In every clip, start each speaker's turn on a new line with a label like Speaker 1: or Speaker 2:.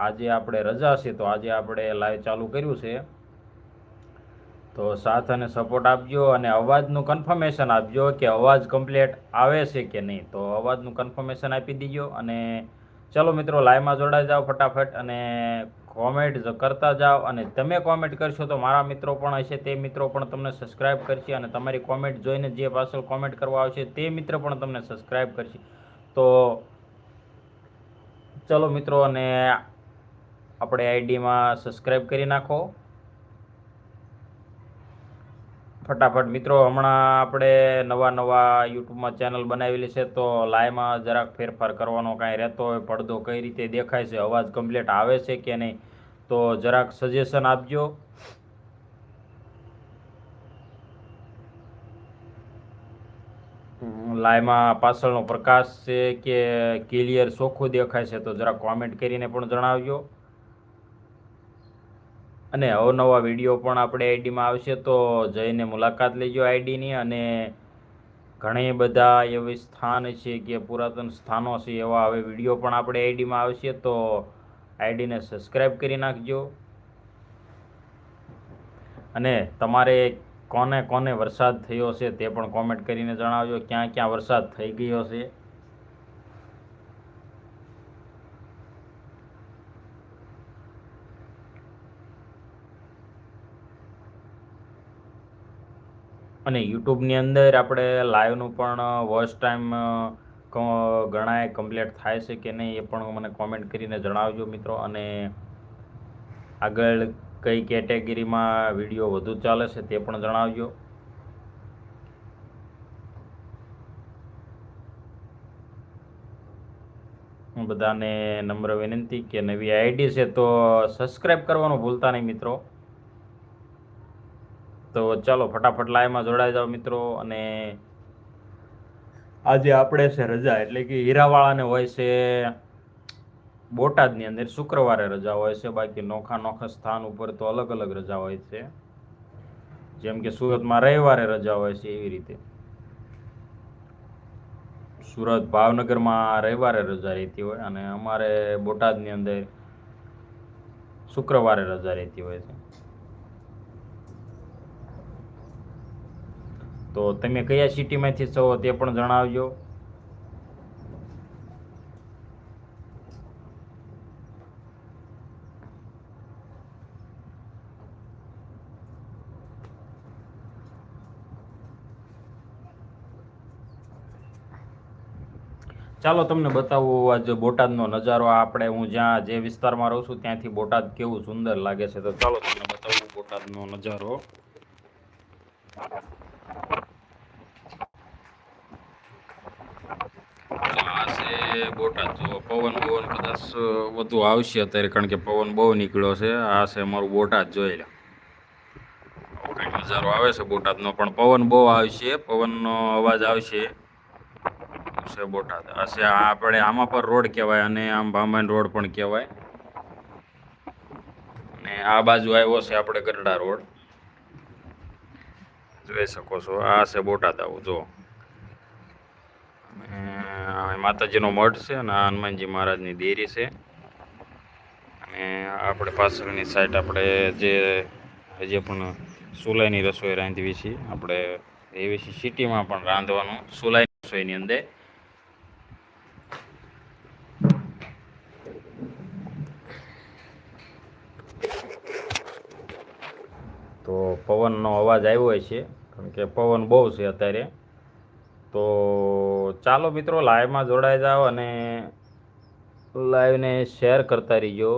Speaker 1: આજે આપણે રજા છે તો આજે આપણે લાઈવ ચાલુ કર્યું છે, તો સાથ અને સપોર્ટ આપજો અને અવાજનું કન્ફર્મેશન આપજો કે અવાજ કમ્પ્લીટ આવે છે કે નહીં. તો અવાજનું કન્ફર્મેશન આપી દીજો અને ચલો મિત્રો લાઈવમાં જોડાઈ જાઓ ફટાફટ અને કોમેન્ટ કરતા જાઓ. અને તમે કોમેન્ટ કરશો તો મારા મિત્રો પણ હશે, તે મિત્રો પણ તમને સબસ્ક્રાઈબ કરશે અને તમારી કોમેન્ટ જોઈને જે પાછળ કોમેન્ટ કરવા આવશે તે મિત્ર પણ તમને સબસ્ક્રાઈબ કરશે. તો ચલો મિત્રો, અને આપણે આઈડીમાં સબસ્ક્રાઈબ કરી નાખો ફટાફટ મિત્રો. હમણાં આપણે નવા યુટ્યુબમાં ચેનલ બનાવેલી છે, તો લાઈવમાં જરાક ફેરફાર કરવાનો કાંઈ રહેતો હોય, પડદો કઈ રીતે દેખાય છે, અવાજ કમ્પ્લીટ આવે છે કે નહીં, તો જરાક સજેશન આપજો. લાઈવમાં પાછળનો પ્રકાશ છે કે ક્લિયર ચોખ્ખું દેખાય છે, તો જરાક કોમેન્ટ કરીને પણ જણાવજો. અને અવનવા વિડીયો પણ આપણે આઈડીમાં આવશે, તો જઈને મુલાકાત લેજો આઈડીની. અને ઘણી બધા એવી સ્થાન છે કે પુરાતન સ્થાનો છે, એવા હવે વિડીયો પણ આપણે આઈડીમાં આવશે, તો આઈડીને સબસ્ક્રાઈબ કરી નાખજો. અને તમારે કોને કોને વરસાદ થયો છે તે પણ કોમેન્ટ કરીને જણાવજો, ક્યાં ક્યાં વરસાદ થઈ ગયો છે. અને યુટ્યુબની અંદર આપણે લાઈવનું પણ વોચ ટાઈમ ઘણાય કમ્પ્લીટ થાય છે કે નહીં, એ પણ મને કોમેન્ટ કરીને જણાવજો મિત્રો. અને આગળ કઈ કેટેગરીમાં વિડીયો વધુ ચાલે છે તે પણ જણાવજો. બધાને નમ્ર વિનંતી કે નવી આઈડી છે તો સબસ્ક્રાઈબ કરવાનું ભૂલતા નહીં મિત્રો. તો ચાલો ફટાફટ લાઈવમાં જોડાઈ જાઓ મિત્રો. અને આજે આપણે છે રજા, એટલે કે હીરાવાળાને હોય છે બોટાદની અંદર શુક્રવારે રજા હોય છે, બાકી નોખા સ્થાન ઉપર તો અલગ અલગ રજા હોય છે. જેમ કે સુરતમાં રવિવારે રજા હોય છે, એવી રીતે સુરત ભાવનગરમાં રવિવારે રજા રહેતી હોય, અને અમારે બોટાદની અંદર શુક્રવારે રજા રહેતી હોય છે. તો તમે કયા સિટીમાંથી છો તે પણ જણાવજો. ચાલો તમને બતાવું આજે બોટાદનો નજારો. આપણે હું જ્યાં જે વિસ્તારમાં રહું છું ત્યાંથી બોટાદ કેવું સુંદર લાગે છે, તો ચાલો તમને બતાવું બોટાદનો નજારો. બોટાદ જો પવન કદાચ વધુ આવશે અત્યારે, કારણ કે પવન બહુ નીકળ્યો છે. આ છે અમારું બોટાદ, જોઈ લો કઈ નજારો આવે છે બોટાદનો. પણ પવન બહુ આવશે, પવનનો અવાજ આવશે. છે બોટાદ. આ છે આપણે આમાં પર રોડ કહેવાય, અને આમ ભામાન રોડ પણ કહેવાય. અને આ બાજુ આવ્યો છે આપણે ગરડા રોડ, જોઈ શકો છો. આ છે બોટાદ, આવું જો માતાજીનો મઠ છે, અને આ હનુમાનજી મહારાજની દેરી છે. અને આપણે પાછળની સાઈડ આપણે જે હજી પણ સુલાઈની રસોઈ રાંધવી છે, આપણે એવી સિટીમાં પણ રાંધવાનું સુલાઈની રસોઈની અંદર. તો પવનનો અવાજ આવ્યો હોય છે, કારણ કે પવન બહુ છે અત્યારે. તો ચાલો મિત્રો લાઈવમાં જોડાઈ જાઓ અને લાઈવને શેર કરતા રહીજો.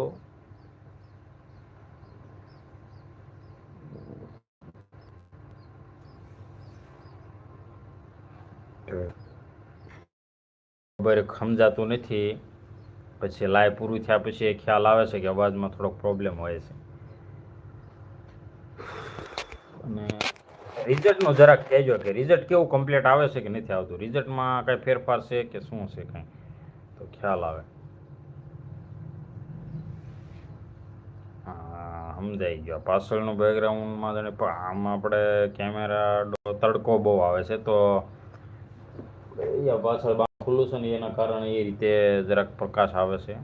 Speaker 1: ખબર સમજાતું નથી, પછી લાઈવ પૂરું થયા પછી ખ્યાલ આવે છે કે અવાજમાં થોડોક પ્રોબ્લેમ હોય છે. અને રિઝલ્ટનો જરાક કહેજો કે રિઝલ્ટ કેવું કમ્પ્લીટ આવે છે કે નથી આવતું, રિઝલ્ટમાં કાંઈ ફેરફાર છે કે શું છે, કાંઈ તો ખ્યાલ આવે. સમજાઈ ગયો. પાછળનું બેકગ્રાઉન્ડમાં જાણે આમાં આપણે કેમેરા તડકો બહુ આવે છે, તો પાછળ ખુલ્લું છે ને એના કારણે એ રીતે જરાક પ્રકાશ આવે છે.